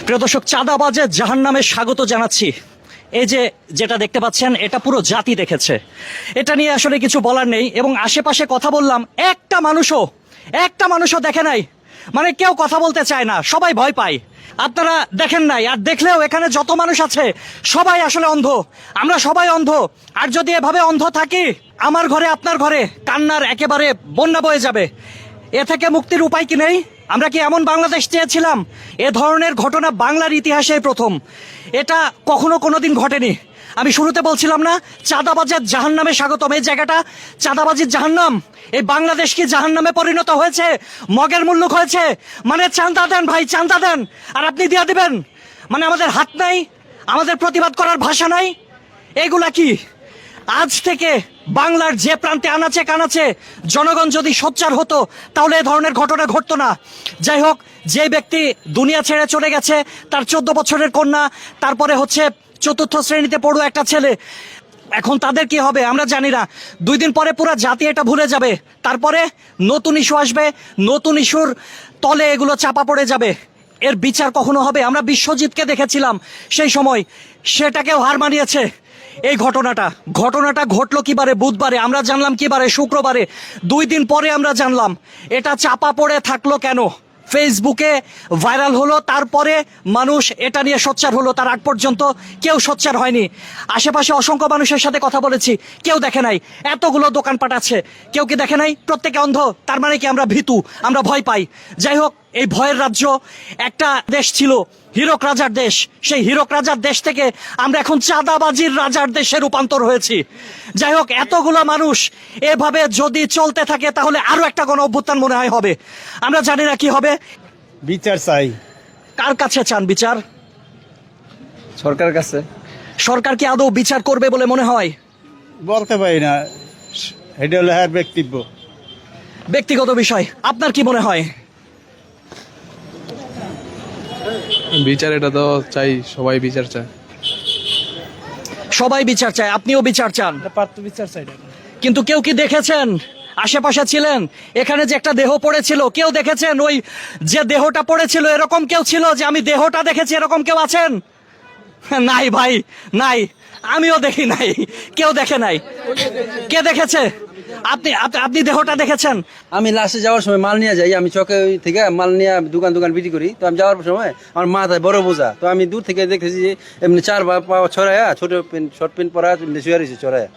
প্রিয় দর্শক, চাঁদাবাজে জাহান্নামে স্বাগত জানাচ্ছি। এই যে যেটা দেখতে পাচ্ছেন, এটা পুরো জাতি দেখেছে। এটা নিয়ে আসলে কিছু বলার নেই। এবং আশেপাশে কথা বললাম, একটা মানুষও দেখে নাই। মানে কেউ কথা বলতে চায় না, সবাই ভয় পায়। আপনারা দেখেন নাই, আর দেখলেও এখানে যত মানুষ আছে সবাই আসলে অন্ধ। আমরা সবাই অন্ধ। আর যদি এভাবে অন্ধ থাকি, আমার ঘরে আপনার ঘরে কান্নার একেবারে বন্যা বয়ে যাবে। এ থেকে মুক্তির উপায় কি নেই? আমরা কি এমন বাংলাদেশ চেয়েছিলাম? এ ধরনের ঘটনা বাংলার ইতিহাসে প্রথম। এটা কখনো কোনোদিন ঘটেনি। আমি শুরুতে বলছিলাম না, চাঁদাবাজের জাহান্নামে স্বাগতম। এই জায়গাটা চাঁদাবাজির জাহান্নাম। এই বাংলাদেশ কি জাহান্নামে পরিণত হয়েছে? মগের মুল্লুক হয়েছে। মানে চাঁদা দেন ভাই, চাঁদা দেন, আর আপনি দিয়ে দিবেন। মানে আমাদের হাত নাই, আমাদের প্রতিবাদ করার ভাষা নাই। এগুলা কি? আজ থেকে বাংলার যে প্রান্তে আনাচে কানাচে জনগণ যদি সোচ্চার হতো, তাহলে এ ধরনের ঘটনা ঘটতো না। যাই হোক, যে ব্যক্তি দুনিয়া ছেড়ে চলে গেছে, তার 14 বছরের কন্যা, তারপরে হচ্ছে 4র্থ শ্রেণীতে পড়ুয়া একটা ছেলে, এখন তাদের কি হবে আমরা জানি না। 2 দিন পরে পুরো জাতি এটা ভুলে যাবে। তারপরে নতুন ইস্যু আসবে, নতুন ইস্যুর তলে এগুলো চাপা পড়ে যাবে। এর বিচার কখনো হবে? আমরা বিশ্বজিৎকে দেখেছিলাম সেই সময়, সেটাকেও হার মানিয়েছে। এই ঘটনাটা ঘটলো কিবারে? বুধবারে। আমরা জানলাম কিবারে? শুক্রবারে। 2 দিন পরে আমরা জানলাম। এটা চাপা পড়ে থাকলো কেন? ফেসবুকে ভাইরাল হলো, তারপরে মানুষ এটা নিয়ে সোচ্চার হলো। তার আগ পর্যন্ত কেউ সোচ্চার হয়নি। আশেপাশে অসংখ্য মানুষের সাথে কথা বলেছি, কেউ দেখে নাই। এতগুলো দোকানপাট আছে, কেউ কি দেখে নাই? প্রত্যেকে অন্ধ। তার মানে কি আমরা ভীতু, আমরা ভয় পাই? যাই হোক, এই ভয়ের রাজ্য একটা দেশ ছিল, হীরক রাজার দেশ। সেই হীরক রাজার দেশ থেকে আমরা এখন চাঁদাবাজির রাজার দেশে রূপান্তর হয়েছি। যাই হোক, এতগুলো মানুষ এভাবে যদি চলতে থাকে, তাহলে আরো একটা গণ অভ্যুত্থান মনে হয় হবে। আমরা জানি না কি হবে। বিচার চাই। কার কাছে চান বিচার? সরকার কাছে। সরকার কি আদৌ বিচার করবে বলে মনে হয়? বলতে পারি না, এটা হলো হ্যাঁ ব্যক্তিগত বিষয়। আপনার কি মনে হয়? বিচার এটা তো চাই, সবাই বিচার চায়। সবাই বিচার চায়, আপনিও বিচার চান। বিচার চাই। কিন্তু কেউ কি দেখেছেন? আশেপাশে ছিলেন, এখানে যে একটা দেহ পড়েছিল, কেউ দেখেছেন? ওই যে দেহটা পড়েছিল, এরকম কেউ ছিল যে আমি দেহটা দেখেছি, এরকম কেউ আছেন? নাই ভাই, নাই। আমিও দেখি নাই, কেউ দেখে নাই। কে দেখেছে? আপনি দেহটা দেখেছেন? আমি লাস্টে যাওয়ার সময় মাল নিয়ে যাই, আমি চকে থেকে মাল নিয়ে দোকান বিক্রি করি। তো আমি যাওয়ার সময় আমার মাথায় বড় বোঝা, তো আমি দূর থেকে দেখেছি যে এমনি 4 পা ছড়ায়া, ছোট শর্ট প্যান্ট পরা শুয়ে রয়েছে ছড়ায়া।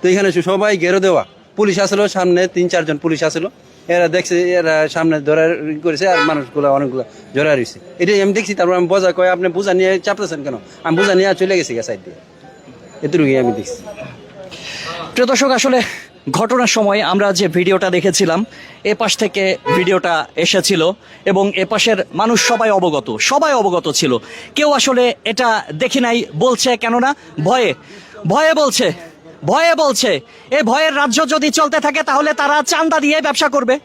তো এখানে সবাই ঘেরো দেওয়া, পুলিশ আসলো সামনে, 3-4 জন পুলিশ আসলো। এরা দেখছে, এরা সামনে ধরা করেছে, আর মানুষগুলো অনেকগুলো জড়া রয়েছে। এটাই আমি দেখছি। তারপর আমি বোঝা কয়, আপনি বোঝা নিয়ে চাপতেছেন কেন? আমি বোঝা নিয়ে চলে গেছি সাইড দিয়ে। এতটুকুই আমি দেখছি। প্রিয় দর্শক, আসলে ঘটনার সময় আমরা যে ভিডিওটা দেখেছিলাম, এ পাশ থেকে ভিডিওটা এসেছিল এবং এ পাশের মানুষ সবাই অবগত ছিল। কেউ আসলে এটা দেখি নাই বলছে, কেননা ভয়ে বলছে। এই ভয়ের রাজ্য যদি চলতে থাকে, তাহলে তারা চাঁদা দিয়ে ব্যবসা করবে।